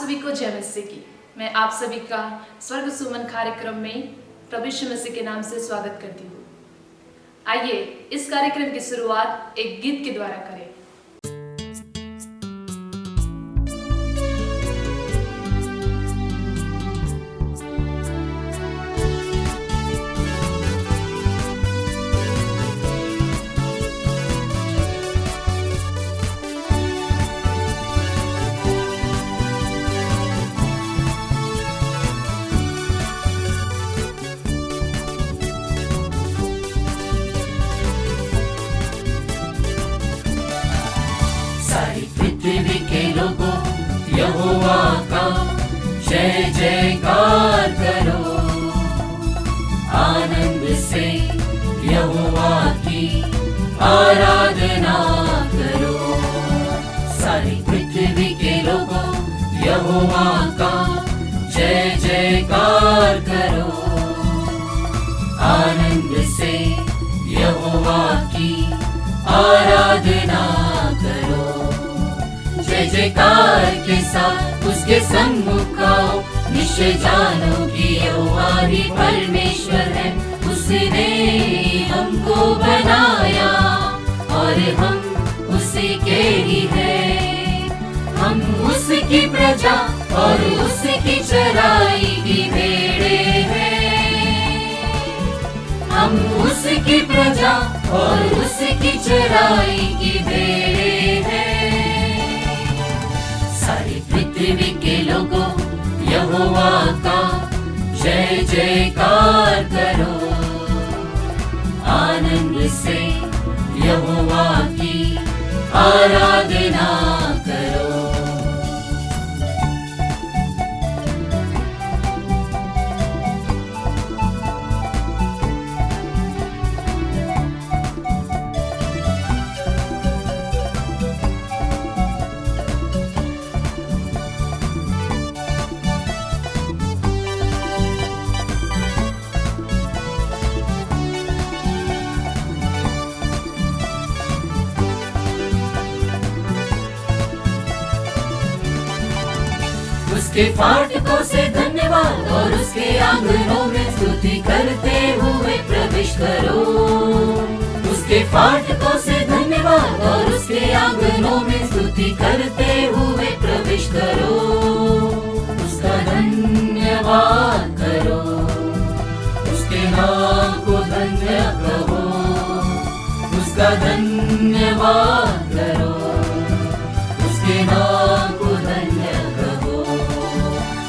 सभी को जय मसीह की। मैं आप सभी का स्वर्ग सुमन कार्यक्रम में प्रभु यीशु मसीह के नाम से स्वागत करती हूँ। आइए इस कार्यक्रम की शुरुआत एक गीत के द्वारा करें। पृथ्वी के लोगों यहोवा का जय जयकार करो, आनंद से यहोवा की आराधना करो। सारी पृथ्वी के लोगों यहोवा का जय जयकार करो, आनंद से यहोवा की आराधना करो। जय जयकार के साथ उसके सम्मुख आओ, निश्चय जानो कि यहोवा ही परमेश्वर है। उसने हमको बनाया और हम उसी के ही हैं। हम उसकी प्रजा और उसकी चराई की भेड़े हैं। हम उसकी प्रजा और उसकी चराई की भेड़े हैं। सारी पृथ्वी के लोगों यहोवा का जय जयकार करो, आनंद से यहोवा की आराधना करो। उसके फाटकों से धन्यवाद और उसके आंगनों में स्तुति करते हुए प्रवेश करो। उसके फाटकों से धन्यवाद और उसके आंगनों में स्तुति करते हुए प्रवेश करो। उसका धन्यवाद करो, उसके नाम को धन्य कहो। उसका धन्यवाद करो, उसके नाम को धन्य कहो।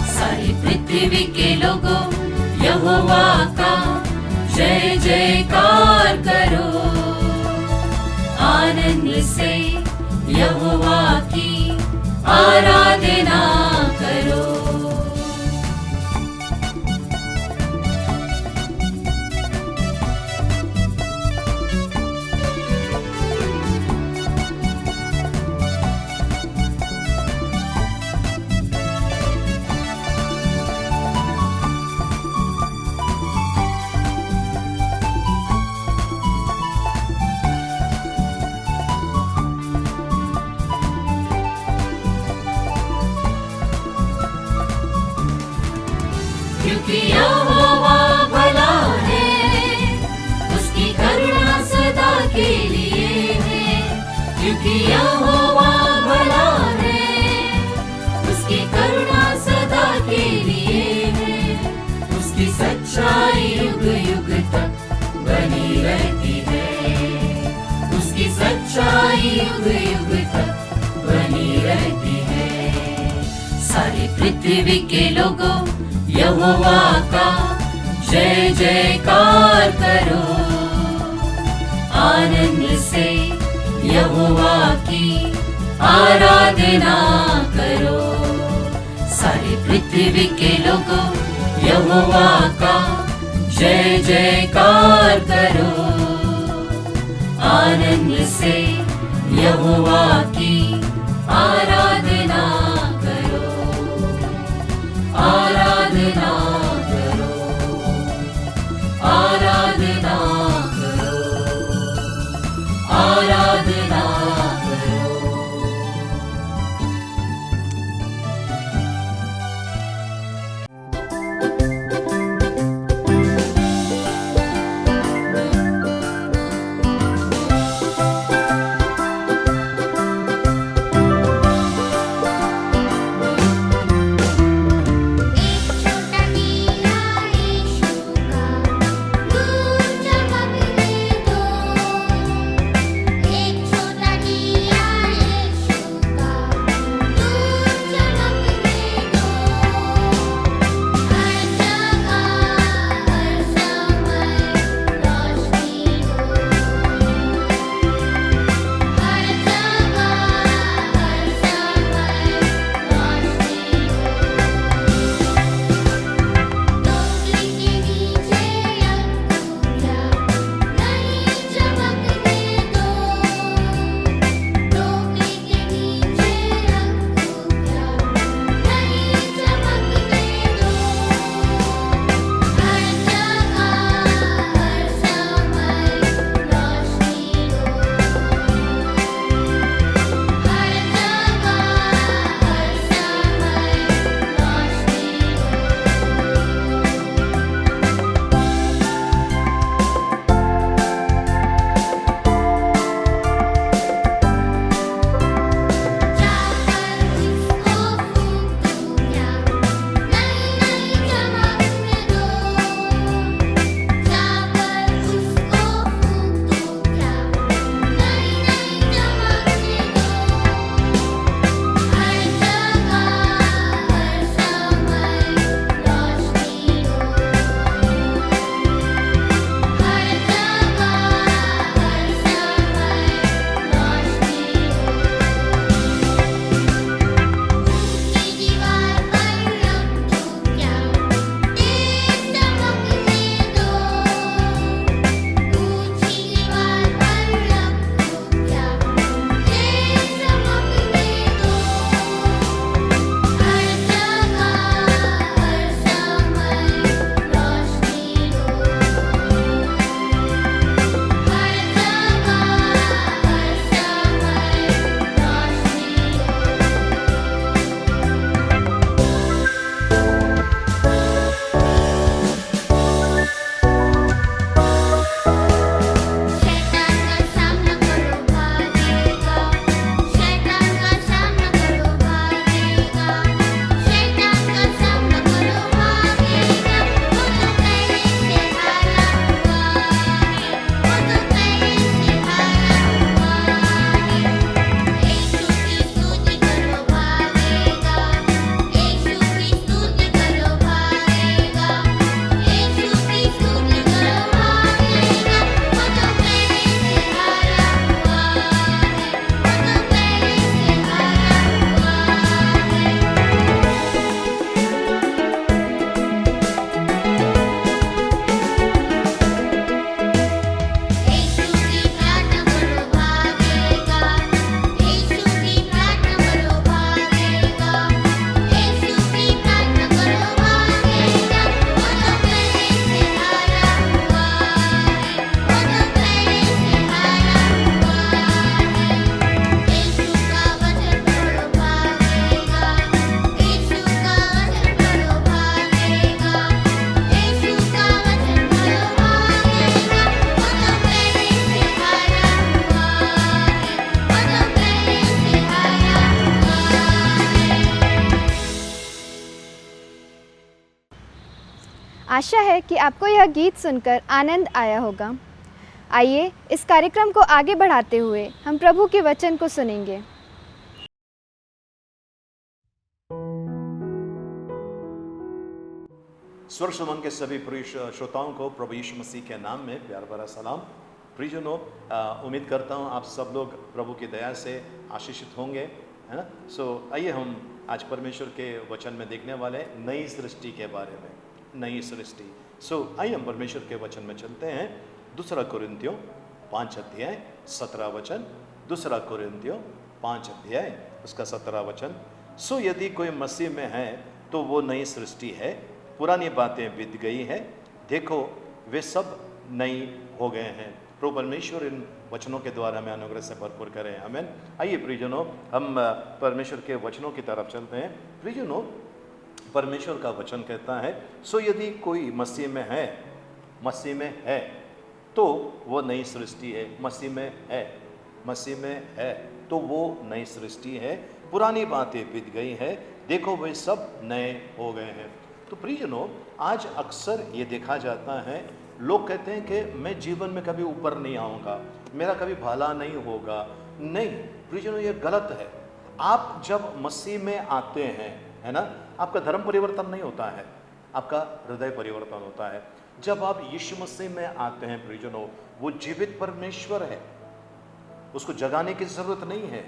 सारी पृथ्वी के लोगों यहोवा का जय जयकार करो, आनंद से यहोवा की आराधना करो। क्योंकि यहोवा भला है, उसकी करुणा सदा के लिए है। क्योंकि यहोवा भला है, उसकी करुणा सदा के लिए है। उसकी सच्चाई युग युग तक बनी रहती है। उसकी सच्चाई युग युग तक बनी रहती है। सारी पृथ्वी के लोगों यहोवा का जय जयकार करो, आनंद से यहोवा की आराधना करो। सारी पृथ्वी के लोगों यहोवा का जय जयकार करो, आनंद से यहोवा की आराधना करो। आराधना करो, आराधना करो, आराधना करो। आशा है कि आपको यह गीत सुनकर आनंद आया होगा। आइए इस कार्यक्रम को आगे बढ़ाते हुए हम प्रभु के वचन को सुनेंगे। स्वर सुमन के सभी प्रिय श्रोताओं को प्रभु यीशु मसीह के नाम में प्यार भरा सलाम। प्रियजनों, उम्मीद करता हूँ आप सब लोग प्रभु की दया से आशीषित होंगे, है ना। आइए हम आज परमेश्वर के वचन में देखने वाले हैं नई सृष्टि के बारे में, नई सृष्टि। आइए हम परमेश्वर के वचन में चलते हैं। 2 कुरिन्थियों 5 अध्याय 17 वचन। 2 कुरिन्थियों 5 अध्याय उसका 17 वचन। यदि कोई मसीह में है तो वो नई सृष्टि है, पुरानी बातें बीत गई है, देखो वे सब नई हो गए हैं। प्रभु परमेश्वर इन वचनों के द्वारा हमें अनुग्रह से भरपूर करें, आमीन। आइए प्रियजनों, हम परमेश्वर के वचनों की तरफ चलते हैं। प्रियजनों, परमेश्वर का वचन कहता है, यदि कोई मसीह में है तो वो नई सृष्टि है। मसीह में है तो वो नई सृष्टि है, पुरानी बातें बीत गई है, देखो वे सब नए हो गए हैं। तो प्रियजनों, आज अक्सर ये देखा जाता है, लोग कहते हैं कि मैं जीवन में कभी ऊपर नहीं आऊँगा, मेरा कभी भला नहीं होगा। नहीं प्रियजनों, ये गलत है। आप जब मसीह में आते हैं, है ना, आपका धर्म परिवर्तन नहीं होता है, आपका हृदय परिवर्तन होता है। जब आप यीशु मसीह में आते हैं प्रियजनों, वो जीवित परमेश्वर है, उसको जगाने की जरूरत नहीं है,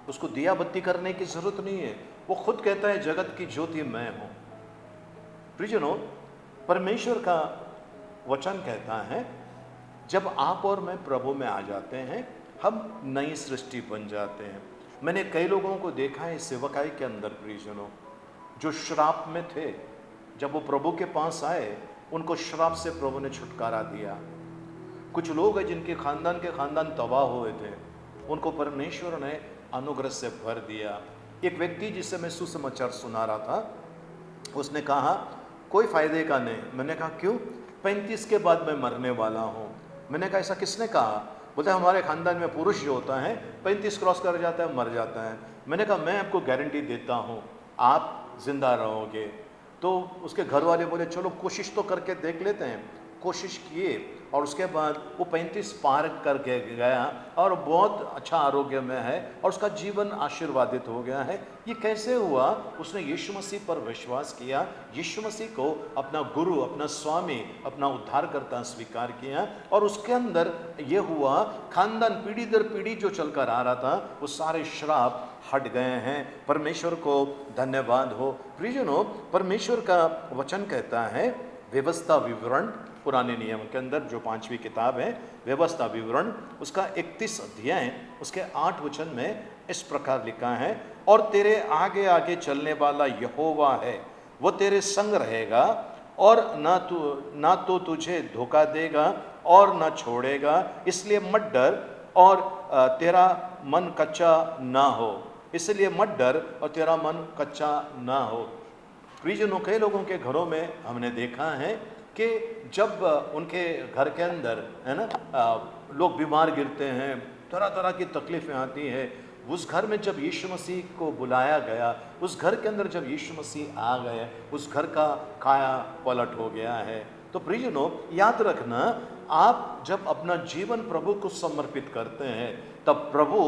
उसको दिया बत्ती करने की जरूरत नहीं है। वो खुद कहता है जगत की ज्योति मैं हूं। प्रियजनों, परमेश्वर का वचन कहता है, जब आप और मैं प्रभु में आ जाते हैं, हम नई सृष्टि बन जाते हैं। मैंने कई लोगों को देखा है सेवकाई के अंदर प्रियजनों, जो श्राप में थे, जब वो प्रभु के पास आए, उनको श्राप से प्रभु ने छुटकारा दिया। कुछ लोग हैं जिनके खानदान तबाह हुए थे, उनको परमेश्वर ने अनुग्रह से भर दिया। एक व्यक्ति जिसे मैं सुसमाचार सुना रहा था, उसने कहा कोई फायदे का नहीं। मैंने कहा क्यों? 35 के बाद मैं मरने वाला हूँ। मैंने कहा ऐसा किसने कहा? बोलते हमारे खानदान में पुरुष जो होता है 35 क्रॉस कर जाता है, मर जाता है। मैंने कहा मैं आपको गारंटी देता हूँ आप जिंदा रहोगे। तो उसके घर वाले बोले चलो कोशिश तो करके देख लेते हैं। कोशिश किए और उसके बाद वो 35 पार करके गया और बहुत अच्छा आरोग्य में है और उसका जीवन आशीर्वादित हो गया है। ये कैसे हुआ? उसने यीशु मसीह पर विश्वास किया, यीशु मसीह को अपना गुरु, अपना स्वामी, अपना उद्धारकर्ता स्वीकार किया और उसके अंदर ये हुआ, खानदान पीढ़ी दर पीढ़ी जो चलकर आ रहा था वो सारे श्राप हट गए हैं। परमेश्वर को धन्यवाद हो। प्रियजनों, परमेश्वर का वचन कहता है, व्यवस्था विवरण पुराने नियम के अंदर जो 5वीं किताब है व्यवस्था विवरण, उसका 31 अध्याय उसके 8 वचन में इस प्रकार लिखा है, और तेरे आगे आगे चलने वाला यहोवा है, वो तेरे संग रहेगा और ना तो तुझे धोखा देगा और ना छोड़ेगा, इसलिए मत डर और तेरा मन कच्चा ना हो। इसलिए मत डर और तेरा मन कच्चा ना हो। प्रियजनों, कई लोगों के घरों में हमने देखा है कि जब उनके घर के अंदर, है ना, लोग बीमार गिरते हैं, तरह तरह की तकलीफें आती है, उस घर में जब यीशु मसीह को बुलाया गया, उस घर के अंदर जब यीशु मसीह आ गए, उस घर का काया पलट हो गया है। तो प्रियजनों, याद रखना, आप जब अपना जीवन प्रभु को समर्पित करते हैं तब प्रभु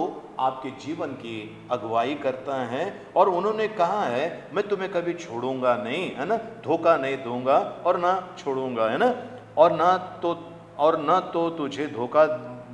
आपके जीवन की अगुवाई करता है और उन्होंने कहा है मैं तुम्हें कभी छोड़ूंगा नहीं, है ना, धोखा नहीं दूंगा और ना छोड़ूंगा, है ना, और ना तो तुझे धोखा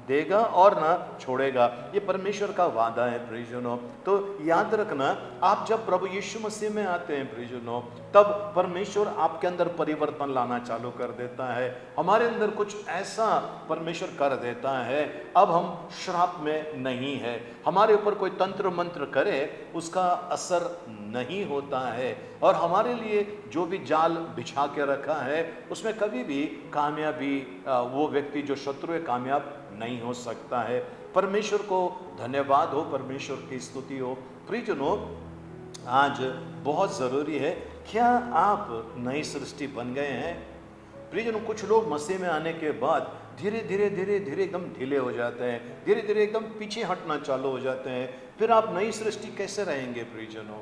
देगा और ना छोड़ेगा। ये परमेश्वर का वादा है प्रियजनों। तो याद रखना, आप जब प्रभु यीशु मसीह में आते हैं प्रियजनों, तब परमेश्वर आपके अंदर परिवर्तन लाना चालू कर देता है। हमारे अंदर कुछ ऐसा परमेश्वर कर देता है, अब हम श्राप में नहीं है। हमारे ऊपर कोई तंत्र मंत्र करे उसका असर नहीं होता है, और हमारे लिए जो भी जाल बिछा के रखा है उसमें कभी भी कामयाबी, वो व्यक्ति जो शत्रु है, कामयाब नहीं हो सकता है। परमेश्वर को धन्यवाद हो, परमेश्वर की स्तुति हो। प्रियजनों, आज बहुत ज़रूरी है, क्या आप नई सृष्टि बन गए हैं? प्रियजनों, कुछ लोग मसीह में आने के बाद धीरे धीरे एकदम ढीले हो जाते हैं, धीरे धीरे एकदम पीछे हटना चालू हो जाते हैं। फिर आप नई सृष्टि कैसे रहेंगे प्रियजनों?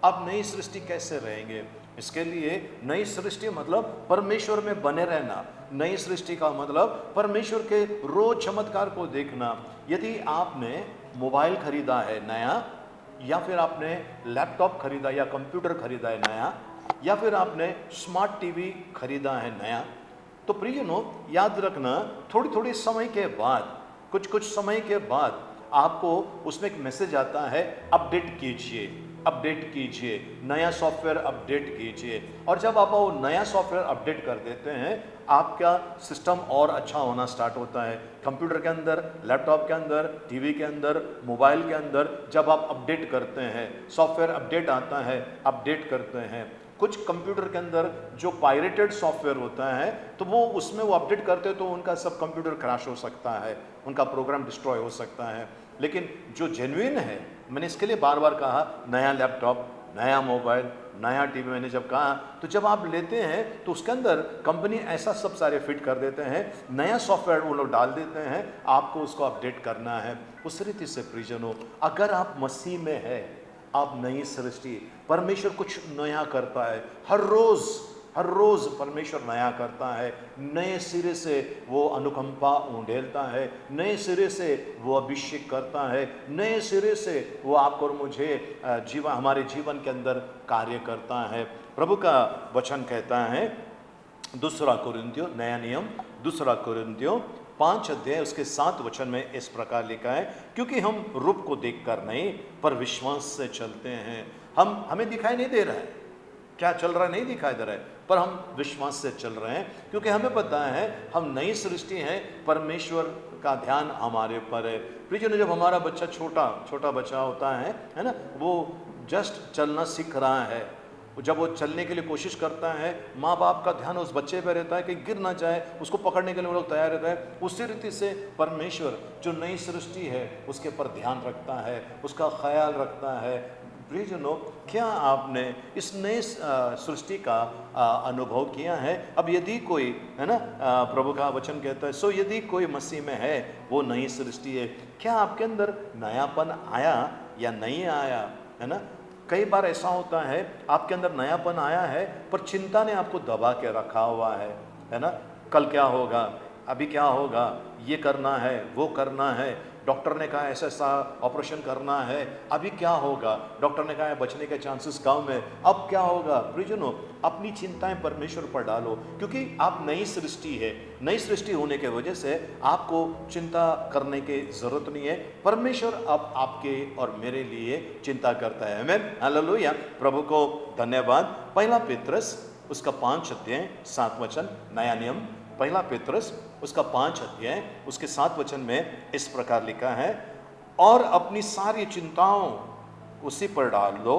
आप नई सृष्टि कैसे रहेंगे? इसके लिए नई सृष्टि मतलब परमेश्वर में बने रहना। नई सृष्टि का मतलब परमेश्वर के रोज चमत्कार को देखना। यदि आपने मोबाइल खरीदा है नया, या फिर आपने लैपटॉप खरीदा या कंप्यूटर खरीदा है नया, या फिर आपने स्मार्ट टीवी खरीदा है नया, तो प्रियजनों याद रखना, थोड़ी थोड़ी समय के बाद, कुछ समय के बाद आपको उसमें एक मैसेज आता है, अपडेट कीजिए, अपडेट कीजिए, नया सॉफ्टवेयर अपडेट कीजिए। और जब आप वो नया सॉफ्टवेयर अपडेट कर देते हैं, आपका सिस्टम और अच्छा होना स्टार्ट होता है। कंप्यूटर के अंदर, लैपटॉप के अंदर, टीवी के अंदर, मोबाइल के अंदर जब आप अपडेट करते हैं, सॉफ्टवेयर अपडेट आता है, अपडेट करते हैं। कुछ कंप्यूटर के अंदर जो पायरेटेड सॉफ्टवेयर होता है, तो वो उसमें वो अपडेट करते हैं तो उनका सब कंप्यूटर क्रैश हो सकता है, उनका प्रोग्राम डिस्ट्रॉय हो सकता है। लेकिन जो जेन्युइन है, मैंने इसके लिए बार बार कहा, नया लैपटॉप, नया मोबाइल, नया टीवी, मैंने जब कहा, तो जब आप लेते हैं तो उसके अंदर कंपनी ऐसा सब सारे फिट कर देते हैं, नया सॉफ्टवेयर वो लोग डाल देते हैं, आपको उसको अपडेट करना है। उस रीति से प्रियजनों, अगर आप मसीह में है, आप नई सृष्टि, परमेश्वर कुछ नया करता है। हर रोज परमेश्वर नया करता है। नए सिरे से वो अनुकंपा उंडेलता है, नए सिरे से वो अभिषेक करता है, नए सिरे से वो आपको और मुझे हमारे जीवन के अंदर कार्य करता है। प्रभु का वचन कहता है, दूसरा कुरिन्थियों, नया नियम, दूसरा कुरिन्थियों 5 अध्याय उसके 7 वचन में इस प्रकार लिखा है, क्योंकि हम रूप को देखकर नहीं पर विश्वास से चलते हैं। हमें दिखाई नहीं दे रहा है, क्या चल रहा है नहीं दिखाई दे रहा है, पर हम विश्वास से चल रहे हैं, क्योंकि हमें पता है हम नई सृष्टि हैं, परमेश्वर का ध्यान हमारे ऊपर है। प्रियजनों, जब हमारा बच्चा छोटा बच्चा होता है ना, वो जस्ट चलना सीख रहा है, जब वो चलने के लिए कोशिश करता है, माँ बाप का ध्यान उस बच्चे पर रहता है कि गिर ना जाए, उसको पकड़ने के लिए वो लोग तैयार रहता है। उसी रीति से परमेश्वर जो नई सृष्टि है उसके पर ध्यान रखता है, उसका ख्याल रखता है। प्रियजनों, क्या आपने इस नई सृष्टि का अनुभव किया है? अब यदि कोई है ना, प्रभु का वचन कहता है, सो यदि कोई मसीह में है वो नई सृष्टि है। क्या आपके अंदर नयापन आया या नहीं आया? है ना, कई बार ऐसा होता है आपके अंदर नयापन आया है, पर चिंता ने आपको दबा के रखा हुआ है ना। कल क्या होगा, अभी क्या होगा, ये करना है, वो करना है, डॉक्टर ने कहा ऐसा ऐसा ऑपरेशन करना है, अभी क्या होगा, डॉक्टर ने कहा है बचने के चांसेस कम है, अब क्या होगा। प्रियजनों, अपनी चिंताएं परमेश्वर पर डालो, क्योंकि आप नई सृष्टि है। नई सृष्टि होने के वजह से आपको चिंता करने की जरूरत नहीं है। परमेश्वर अब आपके और मेरे लिए चिंता करता है। आमीन, हालेलुया, प्रभु को धन्यवाद। पहला पेत्रस उसका 5 अध्याय 7 वचन, नया नियम, पहला पेत्रस उसका 5 अध्याय उसके 7 वचन में इस प्रकार लिखा है, और अपनी सारी चिंताओं उसी पर डाल दो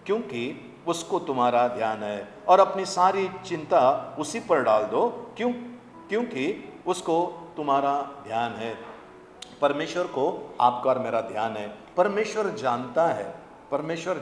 क्योंकि उसको तुम्हारा ध्यान है। और अपनी सारी चिंता उसी पर डाल दो क्योंकि उसको तुम्हारा ध्यान है। परमेश्वर को आपका और मेरा ध्यान है। परमेश्वर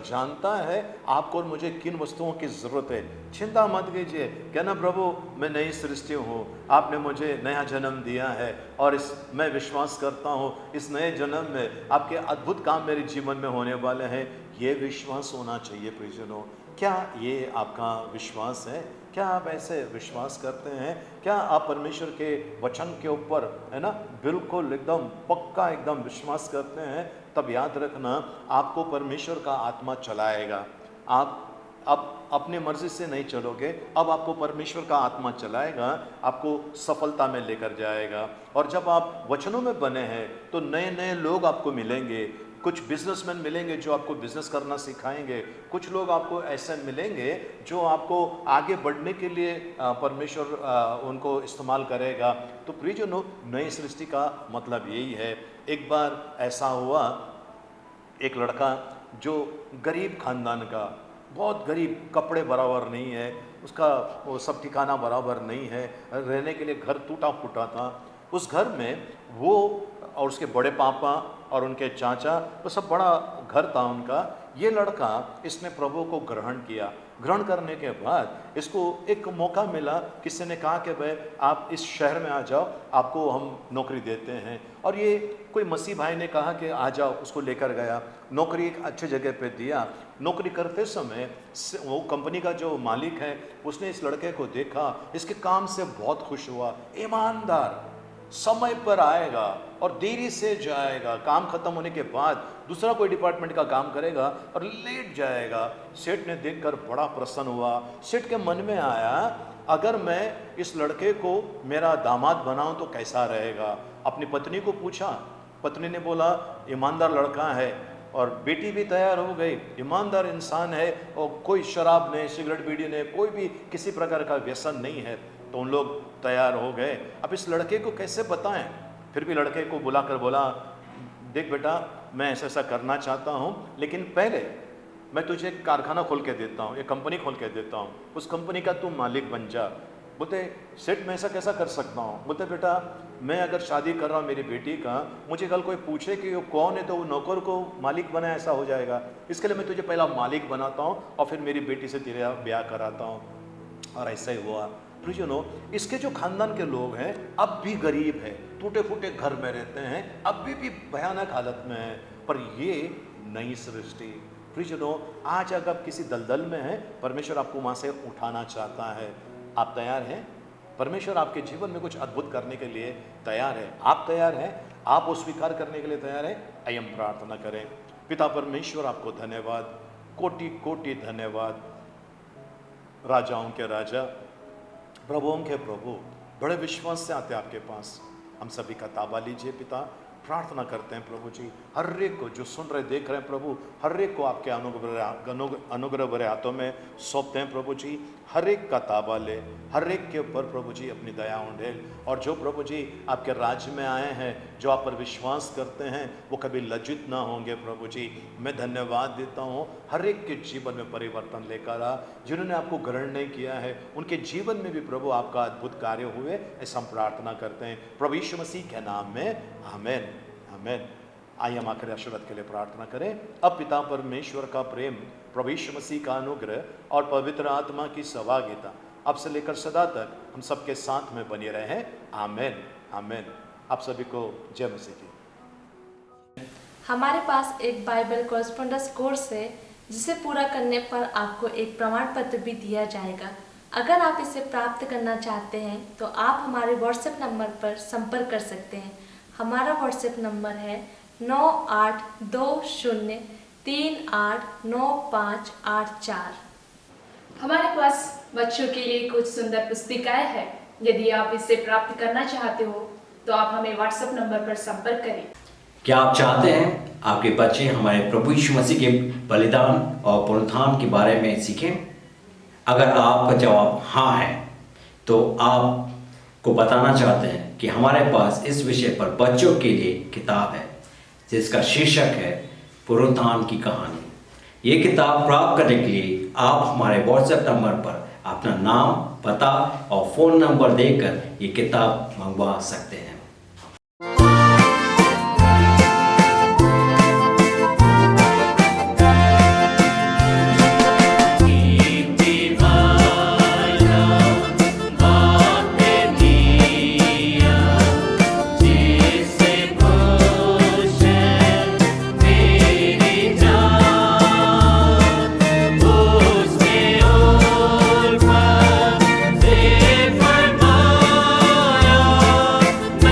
जानता है आपको और मुझे किन वस्तुओं की ज़रूरत है। चिंता मत कीजिए, कहना प्रभु मैं नई सृष्टि हूँ, आपने मुझे नया जन्म दिया है और मैं विश्वास करता हूँ इस नए जन्म में आपके अद्भुत काम मेरे जीवन में होने वाले हैं। ये विश्वास होना चाहिए। प्रियजनों, क्या ये आपका विश्वास है? क्या आप ऐसे विश्वास करते हैं? क्या आप परमेश्वर के वचन के ऊपर है ना बिल्कुल एकदम पक्का एकदम विश्वास करते हैं? तब याद रखना, आपको परमेश्वर का आत्मा चलाएगा। आप अब अपनी मर्जी से नहीं चलोगे, अब आपको परमेश्वर का आत्मा चलाएगा, आपको सफलता में लेकर जाएगा। और जब आप वचनों में बने हैं तो नए नए लोग आपको मिलेंगे। कुछ बिजनेसमैन मिलेंगे जो आपको बिजनेस करना सिखाएंगे। कुछ लोग आपको ऐसे मिलेंगे जो आपको आगे बढ़ने के लिए परमेश्वर उनको इस्तेमाल करेगा। तो प्रियजनों, नई सृष्टि का मतलब यही है। एक बार ऐसा हुआ, एक लड़का जो गरीब खानदान का, बहुत गरीब, कपड़े बराबर नहीं है, उसका वो सब ठिकाना बराबर नहीं है, रहने के लिए घर टूटा फूटा था। उस घर में वो और उसके बड़े पापा और उनके चाचा, वो सब बड़ा घर था उनका। ये लड़का, इसने प्रभु को ग्रहण किया। ग्रहण करने के बाद इसको एक मौका मिला, किसी ने कहा कि भाई आप इस शहर में आ जाओ, आपको हम नौकरी देते हैं। और ये कोई मसीह भाई ने कहा कि आ जाओ, उसको लेकर गया, नौकरी एक अच्छी जगह पे दिया। नौकरी करते समय वो कंपनी का जो मालिक है उसने इस लड़के को देखा, इसके काम से बहुत खुश हुआ। ईमानदार, समय पर आएगा और देरी से जाएगा, काम खत्म होने के बाद दूसरा कोई डिपार्टमेंट का काम करेगा और लेट जाएगा। सेठ ने देखकर बड़ा प्रसन्न हुआ। सेठ के मन में आया, अगर मैं इस लड़के को मेरा दामाद बनाऊं तो कैसा रहेगा। अपनी पत्नी को पूछा, पत्नी ने बोला ईमानदार लड़का है, और बेटी भी तैयार हो गई, ईमानदार इंसान है और कोई शराब नहीं, सिगरेट बीड़ी नहीं, कोई भी किसी प्रकार का व्यसन नहीं है। तो उन लोग तैयार हो गए। अब इस लड़के को कैसे बताएं? फिर भी लड़के को बुलाकर बोला, देख बेटा, मैं ऐसा ऐसा करना चाहता हूँ, लेकिन पहले मैं तुझे एक कारखाना खोल के देता हूँ, एक कंपनी खोल के देता हूँ, उस कंपनी का तू मालिक बन जा। बोलते सेठ मैं ऐसा कैसा कर सकता हूँ? बोलते बेटा, मैं अगर शादी कर रहा हूँ मेरी बेटी का, मुझे कल कोई पूछे कि वो कौन है तो वो नौकर को मालिक बना, ऐसा हो जाएगा। इसके लिए मैं तुझे पहला मालिक बनाता हूँ और फिर मेरी बेटी से तेरा ब्याह कराता हूँ। और ऐसा ही हुआ। प्रियजनों, इसके जो खानदान के लोग हैं अब भी गरीब हैं, टूटे फूटे घर में रहते हैं, अब भी भयानक हालत में हैं। पर ये नई सृष्टि, प्रियजनों, आज अगर आप किसी दलदल में हैं, परमेश्वर आपको वहाँ से उठाना चाहता है। आप तैयार हैं? परमेश्वर आपके जीवन में कुछ अद्भुत करने के लिए तैयार है। आप तैयार हैं? आप वो स्वीकार करने के लिए तैयार हैं? आइए हम प्रार्थना करें। पिता परमेश्वर, आपको धन्यवाद, कोटि कोटि धन्यवाद। राजाओं के राजा, प्रभुओं के प्रभु, बड़े विश्वास से आते आपके पास। हम सभी का ताबा लीजिए पिता। प्रार्थना करते हैं प्रभु जी, हर एक को जो सुन रहे देख रहे हैं प्रभु, हर एक को आपके अनुग्रह भरे हाथों में सौंपते हैं प्रभु जी। हर एक का ताबा ले, हर एक के ऊपर प्रभु जी अपनी दया उंडेल। और जो प्रभु जी आपके राज्य में आए हैं, जो आप पर विश्वास करते हैं, वो कभी लज्जित ना होंगे प्रभु जी। मैं धन्यवाद देता हूँ, हर एक के जीवन में परिवर्तन लेकर आ। जिन्होंने आपको ग्रहण नहीं किया है, उनके जीवन में भी प्रभु आपका अद्भुत कार्य हुए, ऐसा हम प्रार्थना करते हैं प्रभु यीशु मसीह के नाम में, आमीन आमीन। आइए हम आखिरी आशीर्वाद के लिए प्रार्थना करें। अब पिता परमेश्वर का प्रेम, प्रभु यीशु मसीह का अनुग्रह और पवित्र आत्मा की सहभागिता अब से लेकर सदा तक हम सबके साथ में बनी रहे। आमीन आमीन। आप सभी को जय मसीह की। हमारे पास एक बाइबल कॉरेस्पॉन्डेंस कोर्स है, जिसे पूरा करने पर आपको एक प्रमाण पत्र भी दिया जाएगा। अगर आप इसे प्राप्त करना चाहते हैं तो आप हमारे व्हाट्सएप नंबर पर संपर्क कर सकते हैं। हमारा व्हाट्सएप नंबर है 9820389584। हमारे पास बच्चों के लिए कुछ सुंदर पुस्तिकाएं हैं। यदि आप इसे प्राप्त करना चाहते हो तो आप हमें व्हाट्सएप नंबर पर संपर्क करें। क्या आप चाहते हैं आपके बच्चे हमारे प्रभु यीशु मसीह के बलिदान और पुनरुत्थान के बारे में सीखें? अगर आपका जवाब हाँ है तो आपको बताना चाहते हैं कि हमारे पास इस विषय पर बच्चों के लिए किताब है, जिसका शीर्षक है पुनरुत्थान की कहानी। ये किताब प्राप्त करने के लिए आप हमारे व्हाट्सएप नंबर पर अपना नाम, पता और फ़ोन नंबर देकर ये किताब मंगवा सकते हैं। मैं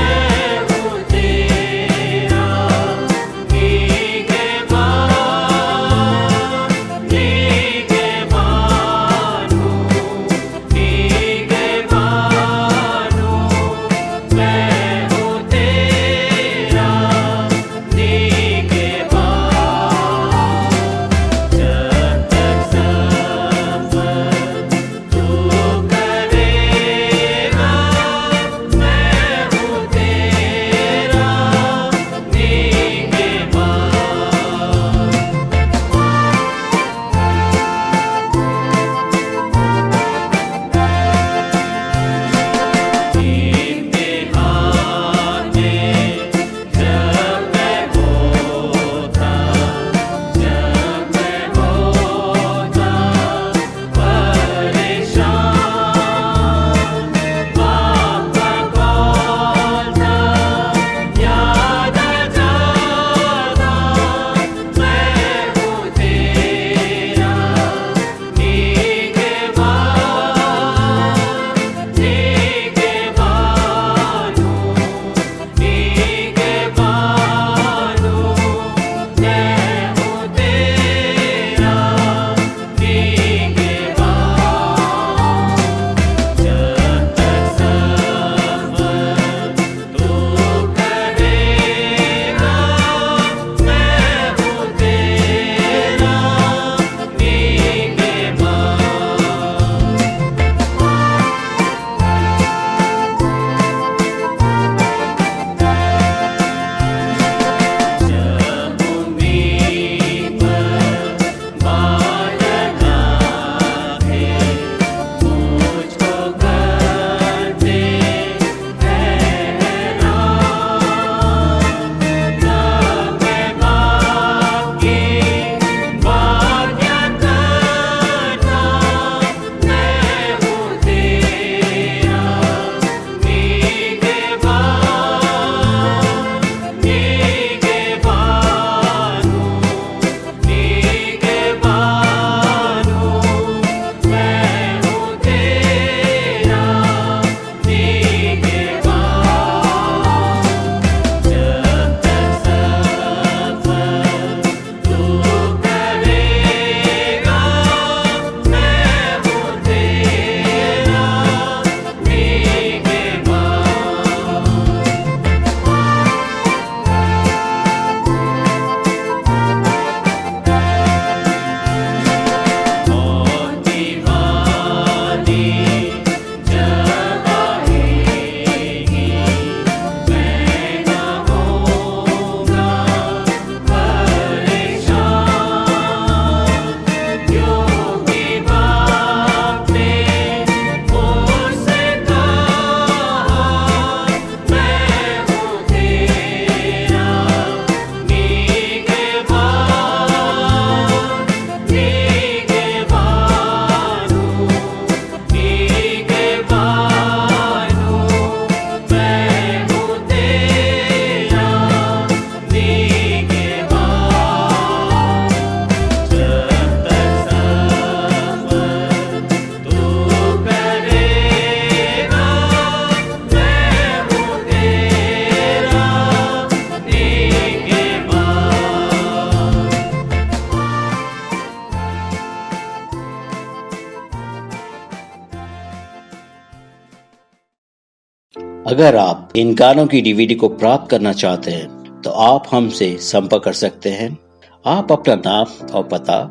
अगर आप इन गानों की डीवीडी को प्राप्त करना चाहते हैं तो आप हमसे संपर्क कर सकते हैं। आप अपना नाम और पता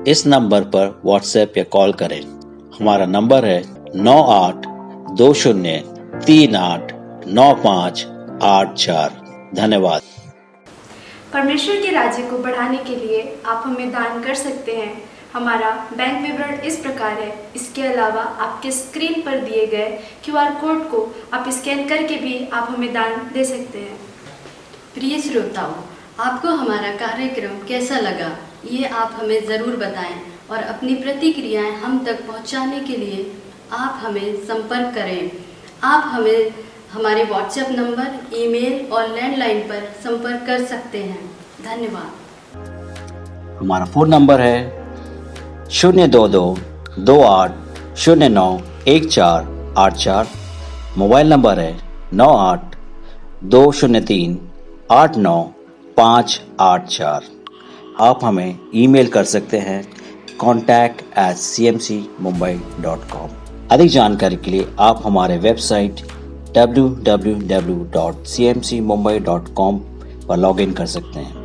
इस नंबर पर व्हाट्सएप या कॉल करें। हमारा नंबर है 9820389584। धन्यवाद। परमेश्वर के राज्य को बढ़ाने के लिए आप हमें दान कर सकते हैं। हमारा बैंक विवरण इस प्रकार है। इसके अलावा आपके स्क्रीन पर दिए गए QR कोड को आप स्कैन करके भी आप हमें दान दे सकते हैं। प्रिय श्रोताओं, आपको हमारा कार्यक्रम कैसा लगा ये आप हमें ज़रूर बताएं और अपनी प्रतिक्रियाएं हम तक पहुंचाने के लिए आप हमें संपर्क करें। आप हमें हमारे व्हाट्सएप नंबर, ईमेल और लैंडलाइन पर संपर्क कर सकते हैं। धन्यवाद। हमारा फ़ोन नंबर है 02228091484। मोबाइल नंबर है 9820389584। आप हमें ईमेल कर सकते हैं contact@cmcmumbai.com। अधिक जानकारी के लिए आप हमारे वेबसाइट www.cmcmumbai.com पर लॉगिन कर सकते हैं।